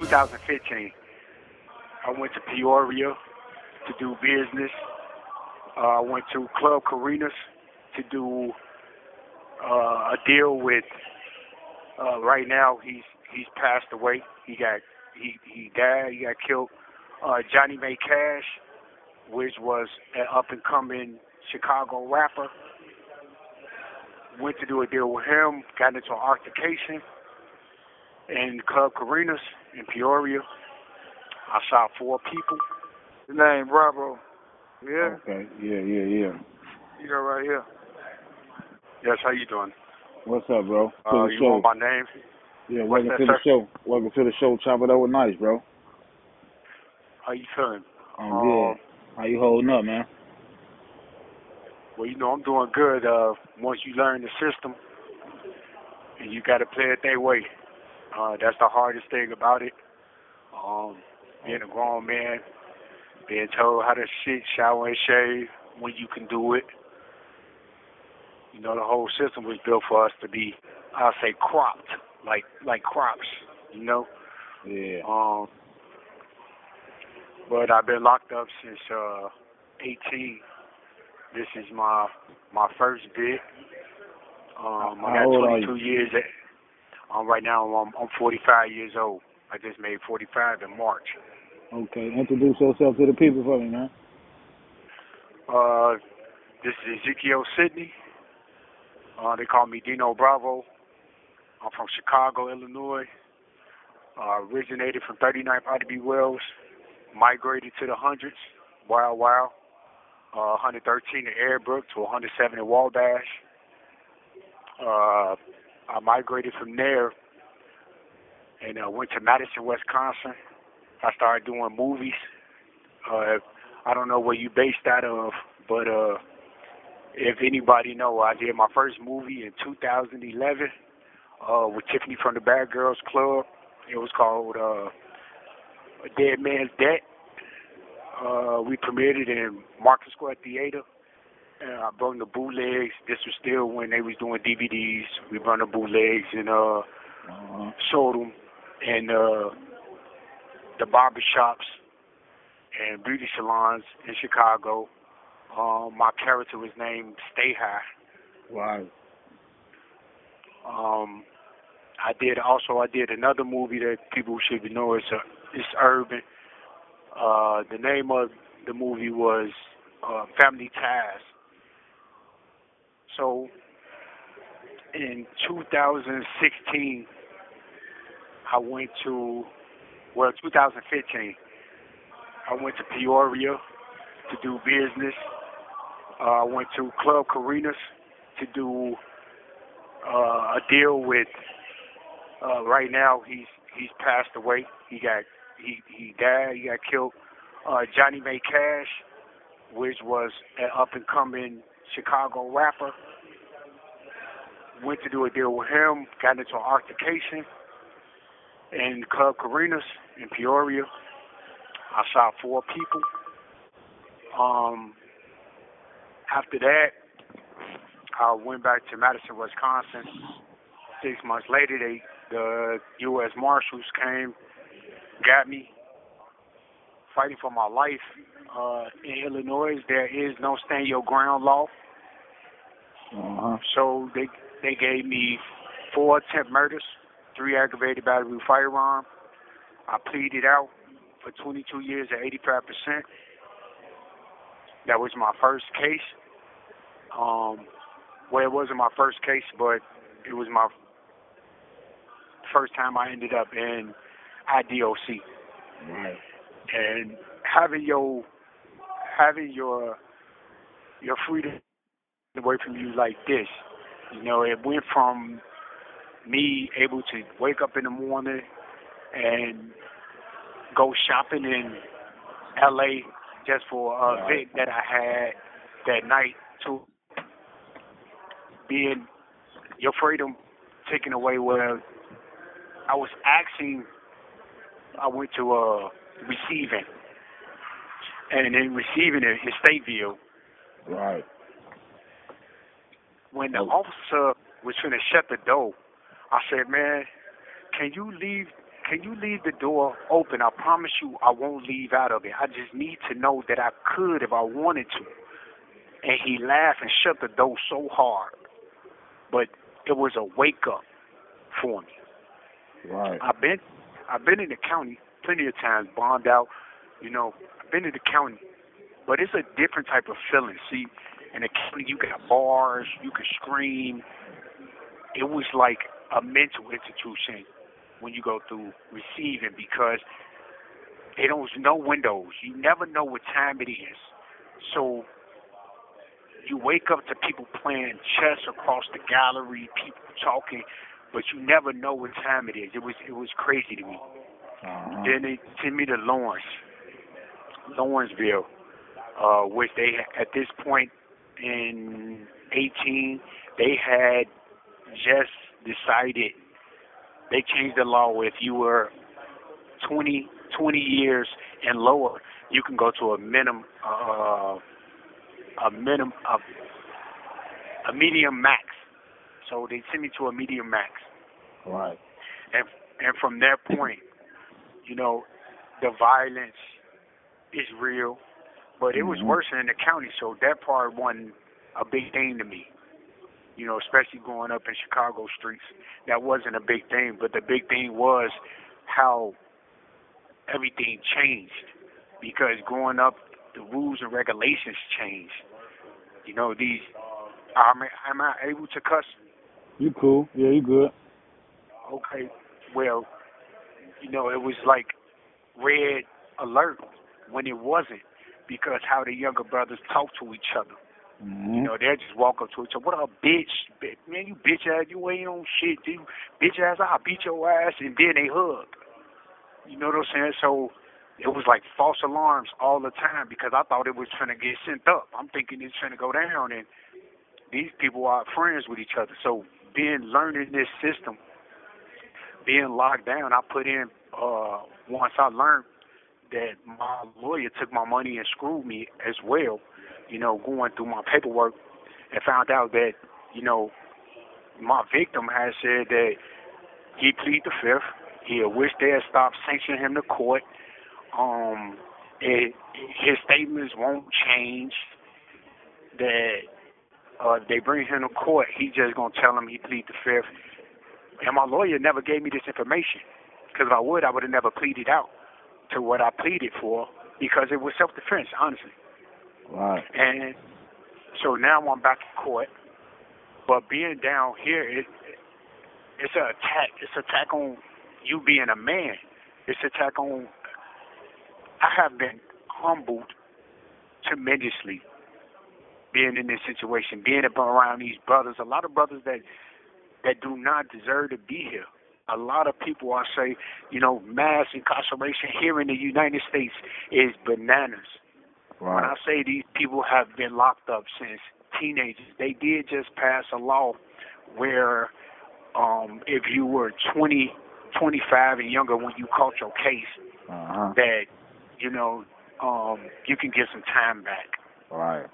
2015. I went to Peoria to do business. I went to Club Carinas to do a deal with. Right now, he's passed away. He died. He got killed. Johnny May Cash, which was an up and coming Chicago rapper. Went to do a deal with him. Got into an altercation in Club Carinas in Peoria. I shot 4 people. The name Bravo. Yeah? Okay. Yeah. You go right here. Yes, how you doing? What's up, bro? You want my name? Yeah, What's welcome that, to the sir? show. Welcome to the show. Chop it up with Nice, bro. How you feeling? I'm good. How you holding up, man? Well, you know, I'm doing good. Once you learn the system, and you got to play it their way. That's the hardest thing about it. Being a grown man, being told how to shit, shower, and shave when you can do it. You know, the whole system was built for us to be, I'll say, cropped, like crops. You know. Yeah. But I've been locked up since 18. This is my first bid. I got 22 years. Right now I'm 45 years old. I just made 45 in March. Okay. Introduce yourself to the people for me, man. This is Ezyekeio Sidney. They call me Dino Bravo. I'm from Chicago, Illinois. Originated from 39th IDB Wells. Migrated to the hundreds. Wow. 113 in Airbrook to 107 in Wabash. I migrated from there and went to Madison, Wisconsin. I started doing movies. I don't know where you based out of, but if anybody know, I did my first movie in 2011 with Tiffany from the Bad Girls Club. It was called A Dead Man's Debt. We premiered it in Market Square Theater. I brought the bootlegs. This was still when they was doing DVDs. We brought the bootlegs and showed them in the barber shops and beauty salons in Chicago. My character was named Stay High. Wow. I did another movie that people should know. It's urban. The name of the movie was Family Ties. So in 2016, 2015, I went to Peoria to do business. I went to Club Carinas to do a deal with. Right now, he's passed away. He died. He got killed. Johnny May Cash, which was an up and coming Chicago rapper. Went to do a deal with him. Got into an altercation in Club Carinas in Peoria. I shot 4 people. After that, I went back to Madison, Wisconsin. 6 months later, the U.S. Marshals came, got me, fighting for my life. In Illinois, there is no stand your ground law. So they gave me 4 attempt murders, 3 aggravated battery with firearm. I pleaded out for 22 years at 85%. That was my first case. Well, it wasn't my first case, but it was my first time I ended up in IDOC. Right. And having your freedom away from you like this, you know, it went from me able to wake up in the morning and go shopping in LA just for an event that I had that night to being your freedom taken away where I was asking, I went to receiving, and in receiving it in Stateville. Right. When the officer was trying to shut the door, I said, man, can can you leave the door open? I promise you I won't leave out of it. I just need to know that I could if I wanted to. And he laughed and shut the door so hard. But it was a wake-up for me. Right. I've been in the county plenty of times, bombed out. You know, I've been in the county. But it's a different type of feeling. See, in the county you got bars, you can scream. It was like a mental institution when you go through receiving because there's no windows. You never know what time it is. So you wake up to people playing chess across the gallery, people talking, but you never know what time it is. It was crazy to me. Then they sent me to Lawrenceville, which they at this point in 18 they had just decided. They changed the law. If you were 20 years and lower, you can go to a medium max. So they sent me to a medium max. Right. And from that point, you know, the violence is real, but it was worse in the county. So that part wasn't a big thing to me. You know, especially growing up in Chicago streets, that wasn't a big thing. But the big thing was how everything changed. Because growing up, the rules and regulations changed. You know, am I able to cuss? You cool. Yeah, you good. Okay. Well, you know, it was like red alert when it wasn't. Because how the younger brothers talk to each other. You know, they'll just walk up to each other. What up, bitch? Man, you bitch ass, you ain't on shit, dude. Bitch ass, I'll beat your ass, and then they hug. You know what I'm saying? So it was like false alarms all the time because I thought it was trying to get sent up. I'm thinking it's trying to go down, and these people are friends with each other. So learning this system, being locked down, I put in, once I learned that my lawyer took my money and screwed me as well, you know, going through my paperwork and found out that, you know, my victim has said that he pleaded the fifth. He wished they had stopped sanctioning him to court. His statements won't change. That they bring him to court, he just going to tell him he pleaded the fifth. And my lawyer never gave me this information because if I would have never pleaded out to what I pleaded for because it was self-defense, honestly. Right. And so now I'm back in court, but being down here, it's an attack. It's an attack on you being a man. It's an attack on. I have been humbled tremendously being in this situation, being around these brothers. A lot of brothers that do not deserve to be here. A lot of people, I say, you know, mass incarceration here in the United States is bananas. Right. When I say these people have been locked up since teenagers, they did just pass a law where if you were 20, 25 and younger when you caught your case, that, you know, you can get some time back. Right.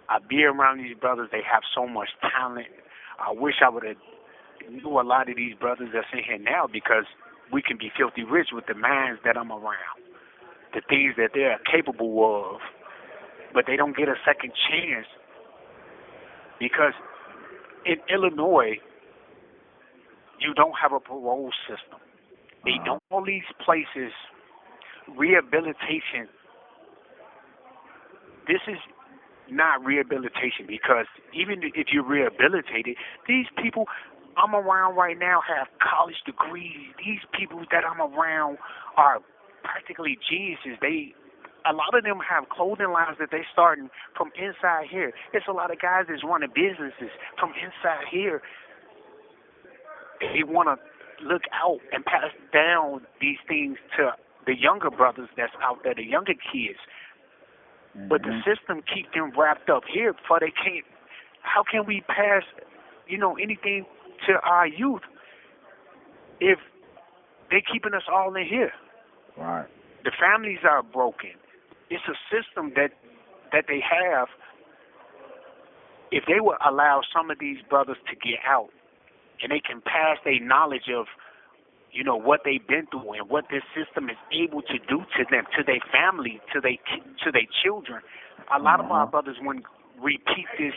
I be around these brothers. They have so much talent. I wish I would have knew a lot of these brothers that's in here now because we can be filthy rich with the minds that I'm around, the things that they're capable of, but they don't get a second chance because in Illinois, you don't have a parole system. They don't. All these places, rehabilitation, this is not rehabilitation because even if you're rehabilitated, these people I'm around right now have college degrees. These people that I'm around are practically geniuses. A lot of them have clothing lines that they're starting from inside here. There's a lot of guys that's running businesses from inside here. They want to look out and pass down these things to the younger brothers that's out there, the younger kids. But the system keeps them wrapped up here before they can't. How can we pass, you know, anything to our youth if they're keeping us all in here? Right. The families are broken. It's a system that they have. If they would allow some of these brothers to get out and they can pass their knowledge of you know, what they've been through and what this system is able to do to them, to their family, to their children. A lot of our brothers wouldn't repeat this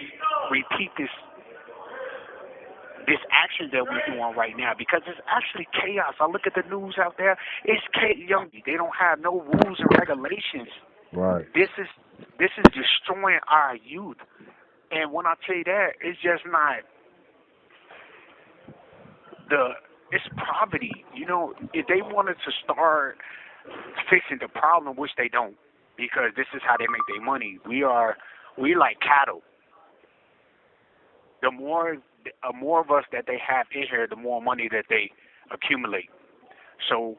action that we're doing right now, because it's actually chaos. I look at the news out there; it's chaos. They don't have no rules and regulations. Right. This is destroying our youth. And when I tell you that, it's just not it's poverty. You know, if they wanted to start fixing the problem, which they don't, because this is how they make their money. We like cattle. The more of us that they have in here, the more money that they accumulate. So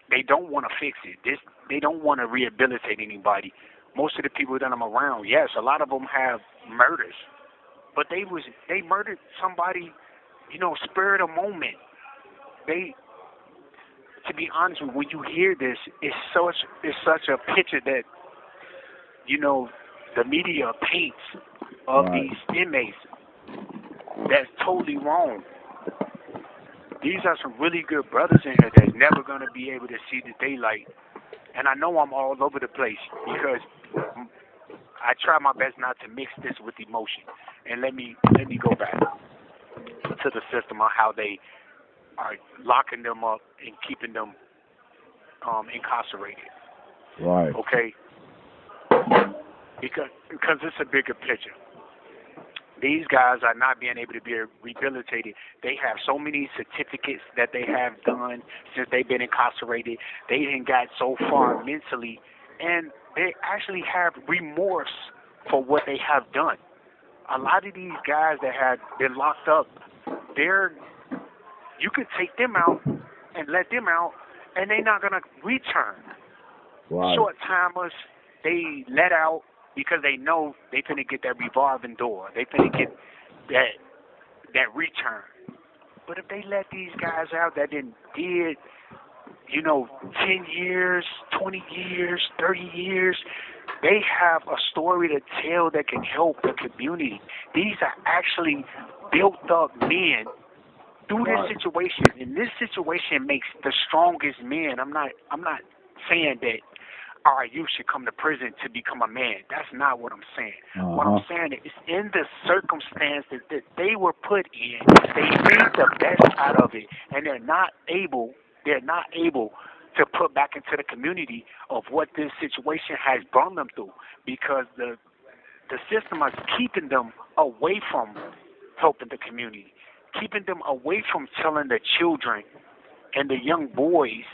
they don't want to fix it. They don't want to rehabilitate anybody. Most of the people that I'm around, yes, a lot of them have murders, but they murdered somebody, you know, spur of the moment. To be honest with you, when you hear this, it's such a picture that, you know, the media paints of these inmates. That's totally wrong. These are some really good brothers in here that's never going to be able to see the daylight. And I know I'm all over the place because I try my best not to mix this with emotion. And let me go back to the system on how they are locking them up and keeping them incarcerated. Right. Okay? Because it's a bigger picture. These guys are not being able to be rehabilitated. They have so many certificates that they have done since they've been incarcerated. They didn't got so far mentally, and they actually have remorse for what they have done. A lot of these guys that have been locked up, you could take them out and let them out, and they're not gonna return. Right. Short timers, they let out because they know they finna get that revolving door. They finna get that return. But if they let these guys out that did, you know, 10 years, 20 years, 30 years, they have a story to tell that can help the community. These are actually built up men through this situation, and this situation makes the strongest men. I'm not saying that our youth should come to prison to become a man. That's not what I'm saying. What I'm saying is, in the circumstances that they were put in, they made the best out of it, and they're not able to put back into the community of what this situation has brought them through, because the system is keeping them away from helping the community, keeping them away from telling the children and the young boys,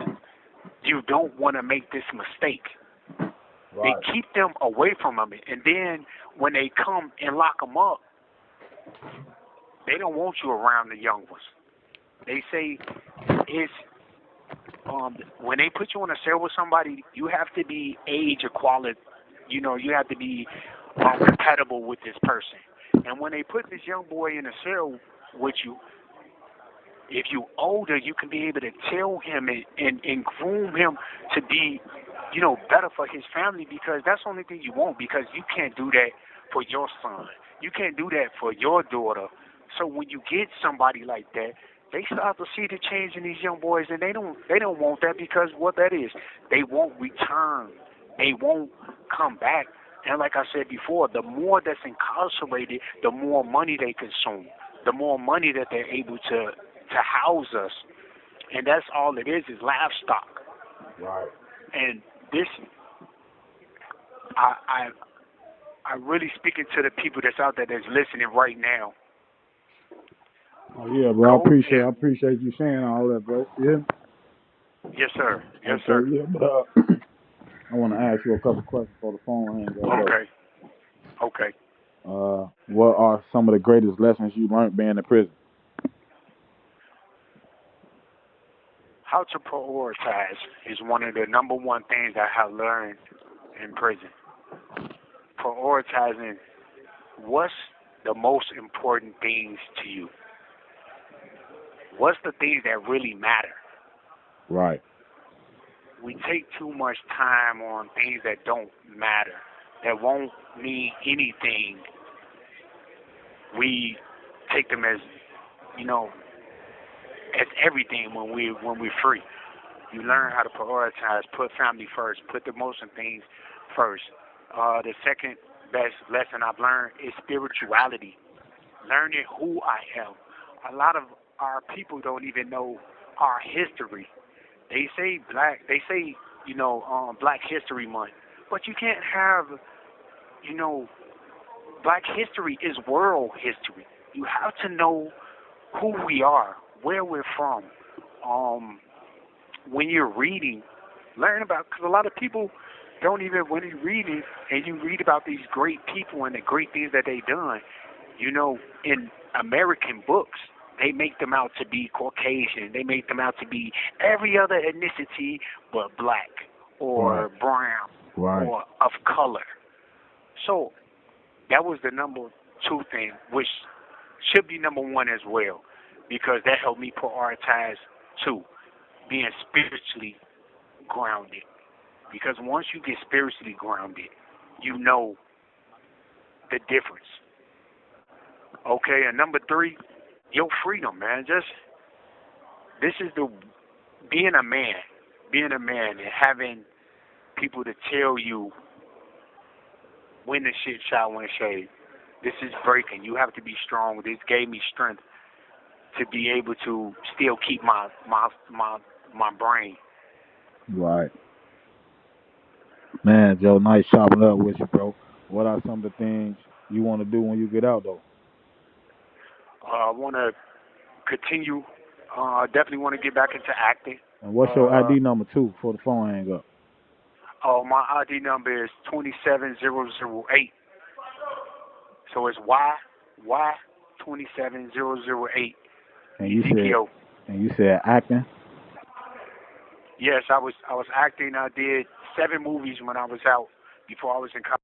you don't want to make this mistake. Right. They keep them away from them, and then when they come and lock them up, they don't want you around the young ones. They say it's when they put you in a cell with somebody, you have to be age equality. You know, you have to be compatible with this person. And when they put this young boy in a cell with you, if you older, you can be able to tell him and groom him to be, you know, better for his family, because that's the only thing you want, because you can't do that for your son. You can't do that for your daughter. So when you get somebody like that, they start to see the change in these young boys, and they don't want that, because what that is, they won't return. They won't come back. And like I said before, the more that's incarcerated, the more money they consume, the more money that they're able to house us. And that's all it is livestock. Right. And this, I really speaking to the people that's out there that's listening right now. Oh yeah, bro. I appreciate you saying all that, bro. Yeah. Yes, sir. Yes, okay, sir. Yeah, but I want to ask you a couple questions before the phone hangs up. Okay. What are some of the greatest lessons you learned being in prison? How to prioritize is one of the number one things I have learned in prison. Prioritizing what's the most important things to you. What's the things that really matter? Right. We take too much time on things that don't matter, that won't mean anything. We take them as, you know, it's everything when we're free. You learn how to prioritize, put family first, put the most of things first. The second best lesson I've learned is spirituality. Learning who I am. A lot of our people don't even know our history. They say Black History Month, but you can't have, you know, Black history is world history. You have to know who we are, where we're from. When you're reading, learn about, because a lot of people don't even, when you're reading and you read about these great people and the great things that they've done, in American books, they make them out to be Caucasian. They make them out to be every other ethnicity but black or brown or of color. So that was the number 2 thing, which should be number 1 as well, because that helped me prioritize 2, being spiritually grounded. Because once you get spiritually grounded, you know the difference. Okay, and number 3, your freedom, man. This is being a man and having people to tell you when the shit shot, when shade. This is breaking. You have to be strong. This gave me strength to be able to still keep my brain. Right. Man, Joe, nice chopping up with you, bro. What are some of the things you want to do when you get out, though? I want to continue. Definitely want to get back into acting. And what's your ID number, too, before the phone hang up? My ID number is 27008. So it's Y 27008. And you said acting? Yes, I was acting. I did 7 movies when I was out before I was in college.